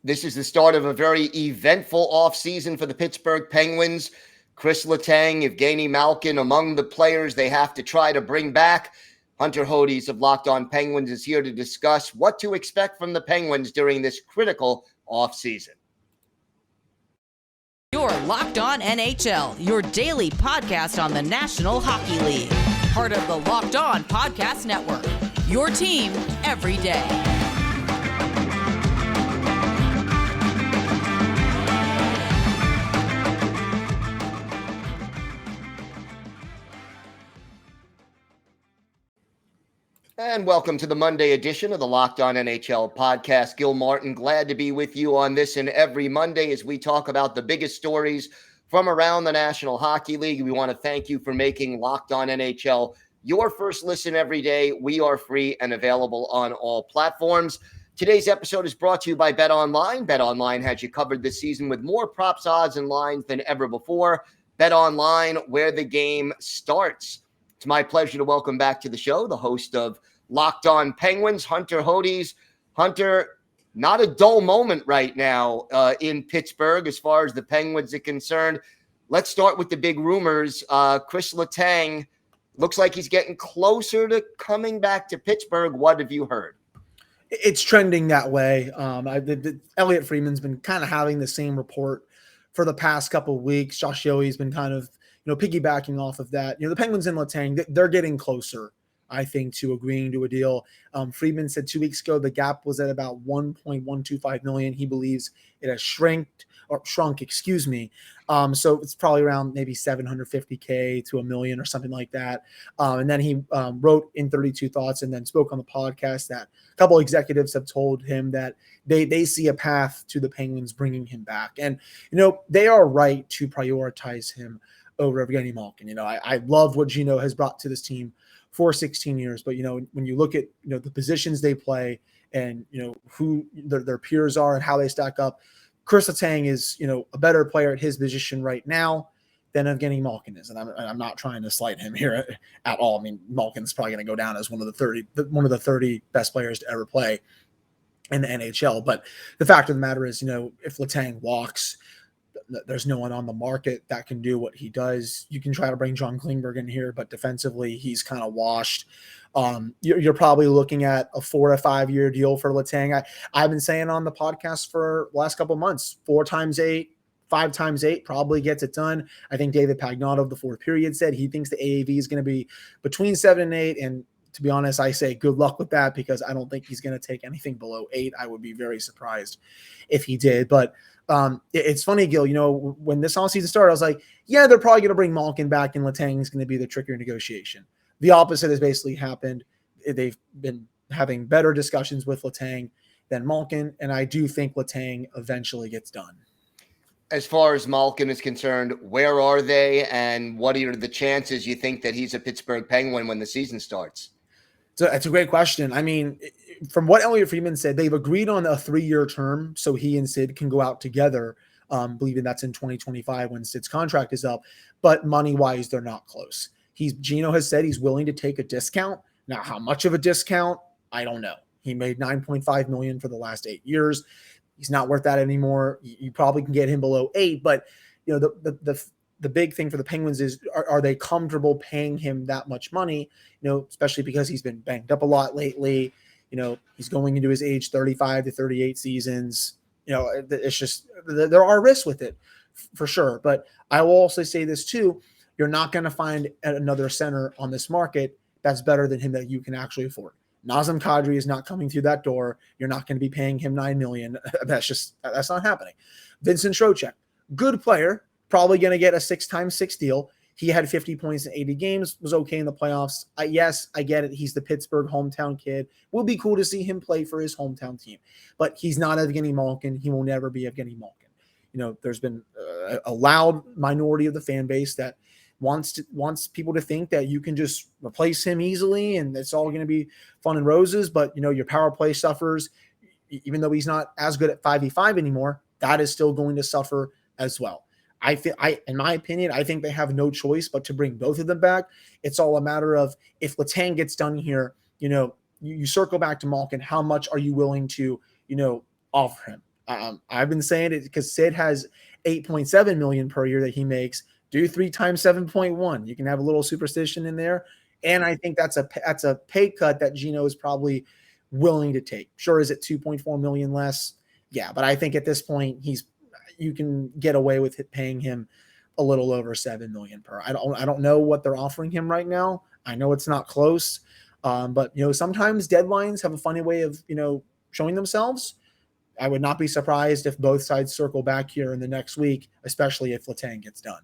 This is the start of a very eventful offseason for the Pittsburgh Penguins. Kris Letang, Evgeni Malkin among the players they have to try to bring back. Hunter Hodies of Locked On Penguins is here to discuss what to expect from the Penguins during this critical offseason. You're Locked On NHL, your daily podcast on the National Hockey League. Part of the Locked On Podcast Network, your team every day. And welcome to the Monday edition of the Locked On NHL Podcast. Gil Martin, glad to be with you on this and every Monday as we talk about the biggest stories from around the National Hockey League. We want to thank you for making Locked On NHL your first listen every day. We are free and available on all platforms. Today's episode is brought to you by BetOnline. BetOnline has you covered this season with more props, odds, and lines than ever before. BetOnline, where the game starts. It's my pleasure to welcome back to the show the host of Locked On Penguins, Hunter Hodies. Hunter, not a dull moment right now in Pittsburgh as far as the Penguins are concerned. Let's start with the big rumors. Kris Letang looks like he's getting closer to coming back to Pittsburgh. What have you heard? It's trending that way. Elliot Friedman's been kind of having the same report for the past couple of weeks. Josh Yohe's been kind of piggybacking off of that. The Penguins and Letang, they're getting closer, I think, to agreeing to a deal. Friedman said 2 weeks ago the gap was at about $1.125 million. He believes it has shrunk. So it's probably around maybe $750K to $1 million or something like that. And then he wrote in 32 Thoughts and then spoke on the podcast that a couple of executives have told him that they see a path to the Penguins bringing him back. And, they are right to prioritize him over Evgeni Malkin. I love what Gino has brought to this team for 16 years. But, when you look at, the positions they play and, who their peers are and how they stack up, Kris Letang is, a better player at his position right now than Evgeni Malkin is. And I'm not trying to slight him here at all. I mean, Malkin's probably going to go down as one of the 30 best players to ever play in the NHL. But the fact of the matter is, if Letang walks, there's no one on the market that can do what he does. You can try to bring John Klingberg in here, but defensively, he's kind of washed. You're probably looking at a 4 to 5 year deal for Letang. I've been saying on the podcast for the last couple of months, 4 times 8, 5 times 8 probably gets it done. I think David Pagnotta of the Fourth Period said he thinks the AAV is going to be between 7 and 8. And to be honest, I say good luck with that because I don't think he's going to take anything below 8. I would be very surprised if he did. But it's funny, Gil, when this offseason started, I was like, yeah, they're probably going to bring Malkin back and Letang's going to be the trickier negotiation. The opposite has basically happened. They've been having better discussions with Letang than Malkin, and I do think Letang eventually gets done. As far as Malkin is concerned, where are they and what are the chances you think that he's a Pittsburgh Penguin when the season starts? So it's a great question. I mean, from what Elliot Friedman said, they've agreed on a 3-year term so he and Sid can go out together, believing that's in 2025 when Sid's contract is up. But money-wise, they're not close. Gino has said he's willing to take a discount. Now, how much of a discount? I don't know. He made $9.5 million for the last 8 years. He's not worth that anymore. You probably can get him below 8, but the big thing for the Penguins is are they comfortable paying him that much money? Especially because he's been banged up a lot lately. He's going into his age 35 to 38 seasons. It's just there are risks with it for sure. But I will also say this too. You're not going to find another center on this market that's better than him that you can actually afford. Nazem Kadri is not coming through that door. You're not going to be paying him $9 million. That's not happening. Vincent Schrocher, good player, probably going to get a 6x6 deal. He had 50 points in 80 games, was okay in the playoffs. Yes, I get it. He's the Pittsburgh hometown kid. Would be cool to see him play for his hometown team. But he's not Evgeni Malkin. He will never be Evgeni Malkin. There's been a loud minority of the fan base that wants people to think that you can just replace him easily and it's all going to be fun and roses. But, your power play suffers. Even though he's not as good at 5v5 anymore, that is still going to suffer as well. In my opinion, I think they have no choice but to bring both of them back. It's all a matter of if Letang gets done here, you circle back to Malkin. How much are you willing to, offer him? I've been saying it because Sid has 8.7 million per year that he makes. Do 3 times 7.1. You can have a little superstition in there. And I think that's a pay cut that Gino is probably willing to take. Sure, is it 2.4 million less? Yeah, but I think at this point you can get away with paying him a little over 7 million per. I don't know what they're offering him right now. I know it's not close, but sometimes deadlines have a funny way of showing themselves. I would not be surprised if both sides circle back here in the next week, especially if Letang gets done.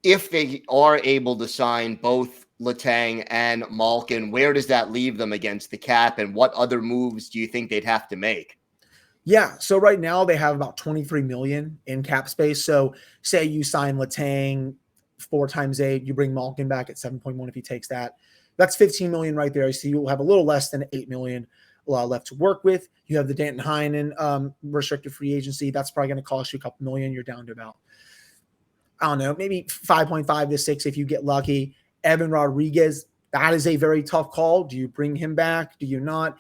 If they are able to sign both Letang and Malkin, where does that leave them against the cap, and what other moves do you think they'd have to make? Yeah, so right now they have about 23 million in cap space. So say you sign Letang 4 times 8, you bring Malkin back at 7.1 if he takes that. That's 15 million right there. So you'll have a little less than 8 million left to work with. You have the Danton Heinen restricted free agency. That's probably going to cost you a couple million. You're down to about, I don't know, maybe 5.5 to 6 if you get lucky. Evan Rodriguez, that is a very tough call. Do you bring him back? Do you not?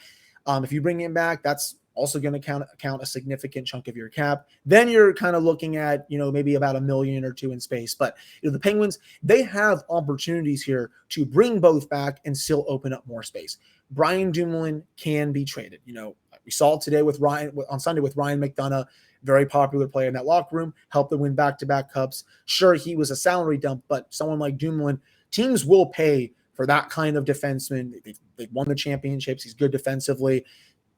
If you bring him back, that's also going to count a significant chunk of your cap. Then you're kind of looking at, maybe about $1 million or $2 million in space. But the Penguins, they have opportunities here to bring both back and still open up more space. Brian Dumoulin can be traded. We saw it today on Sunday with Ryan McDonough, very popular player in that locker room, helped them win back-to-back cups. Sure, he was a salary dump, but someone like Dumoulin, teams will pay for that kind of defenseman. They've won the championships. He's good defensively.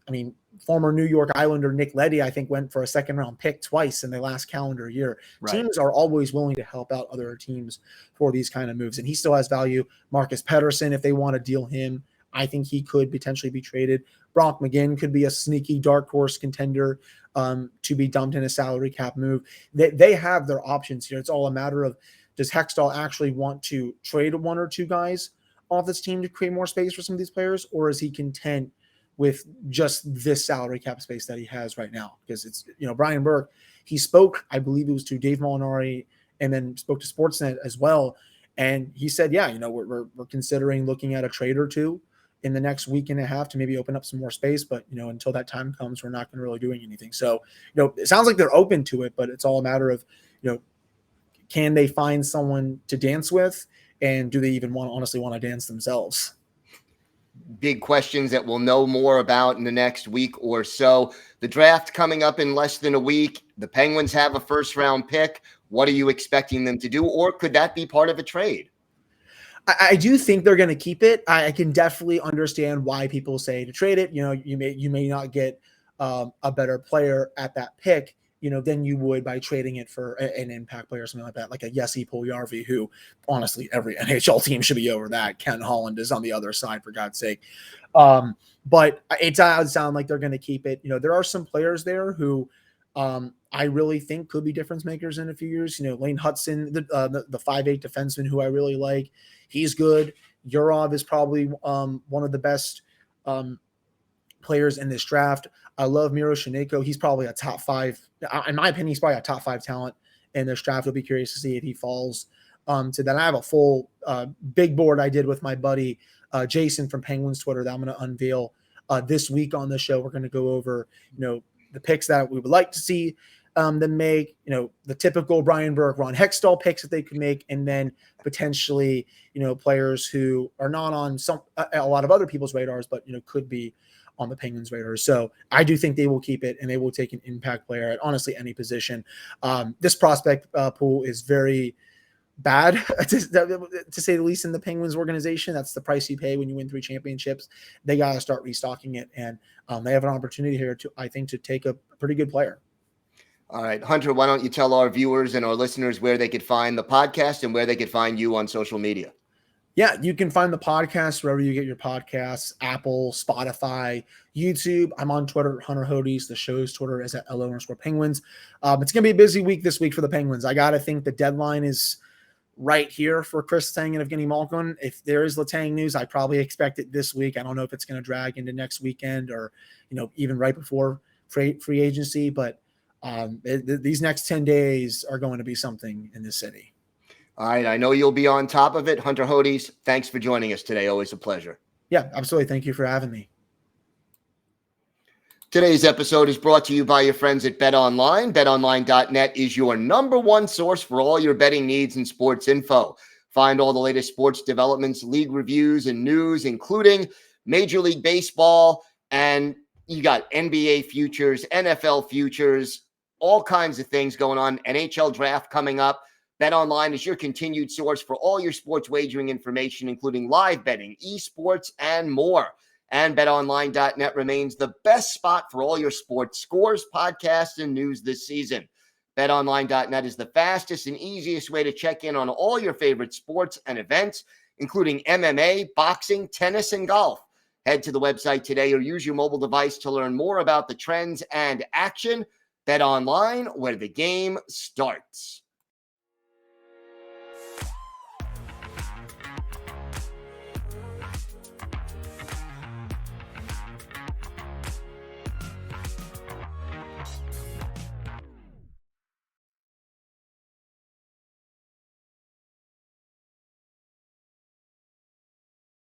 I mean, former New York Islander Nick Leddy, I think, went for a second-round pick twice in the last calendar year. Right. Teams are always willing to help out other teams for these kind of moves, and he still has value. Marcus Pettersson, if they want to deal him, I think he could potentially be traded. Brock McGinn could be a sneaky dark horse contender to be dumped in a salary cap move. They have their options here. It's all a matter of, does Hextall actually want to trade 1 or 2 guys off this team to create more space for some of these players, or is he content with just this salary cap space that he has right now? Because it's, Brian Burke, he spoke, I believe it was to Dave Molinari, and then spoke to Sportsnet as well. And he said, yeah, we're considering looking at a trade or 2 in the next week and a half to maybe open up some more space. But, until that time comes, we're not going to really doing anything. So, it sounds like they're open to it, but it's all a matter of, can they find someone to dance with? And do they even honestly want to dance themselves? Big questions that we'll know more about in the next week or so. The draft coming up in less than a week. The Penguins have a first-round pick. What are you expecting them to do? Or could that be part of a trade? I do think they're going to keep it. I can definitely understand why people say to trade it. You may not get a better player at that pick, than you would by trading it for an impact player or something like that, like a Jesse Puljujarvi, who honestly every NHL team should be over that. Ken Holland is on the other side, for God's sake. But it does sound like they're going to keep it. There are some players there who I really think could be difference makers in a few years. Lane Hudson, the 5'8" defenseman who I really like. He's good. Yurov is probably one of the best players in this draft. I love Miro Shineko. He's probably a top 5. In my opinion, he's probably a top 5 talent in this draft. I'll be curious to see if he falls to that. I have a full big board I did with my buddy Jason from Penguins Twitter that I'm going to unveil this week on the show. We're going to go over, the picks that we would like to see them make, the typical Brian Burke, Ron Hextall picks that they could make, and then potentially, players who are not on a lot of other people's radars, but, could be on the Penguins radar. So I do think they will keep it, and they will take an impact player at honestly any position. This prospect pool is very bad to say the least in the Penguins organization. That's the price you pay when you win 3 championships. They got to start restocking it, and they have an opportunity here to take a pretty good player. All right, Hunter, why don't you tell our viewers and our listeners where they could find the podcast and where they could find you on social media? Yeah, you can find the podcast wherever you get your podcasts, Apple, Spotify, YouTube. I'm on Twitter, Hunter Hodies. The show's Twitter is at @LO_Penguins. It's going to be a busy week this week for the Penguins. I got to think the deadline is right here for Kris Letang and Evgeni Malkin. If there is Letang news, I probably expect it this week. I don't know if it's going to drag into next weekend or, even right before free agency, but these next 10 days are going to be something in this city. All right. I know you'll be on top of it. Hunter Hodies, thanks for joining us today. Always a pleasure. Yeah, absolutely. Thank you for having me. Today's episode is brought to you by your friends at BetOnline. BetOnline.net is your number one source for all your betting needs and sports info. Find all the latest sports developments, league reviews, and news, including Major League Baseball, and you got NBA futures, NFL futures, all kinds of things going on. NHL Draft coming up. BetOnline is your continued source for all your sports wagering information, including live betting, esports, and more. And BetOnline.net remains the best spot for all your sports scores, podcasts, and news this season. BetOnline.net is the fastest and easiest way to check in on all your favorite sports and events, including MMA, boxing, tennis, and golf. Head to the website today or use your mobile device to learn more about the trends and action. BetOnline, where the game starts.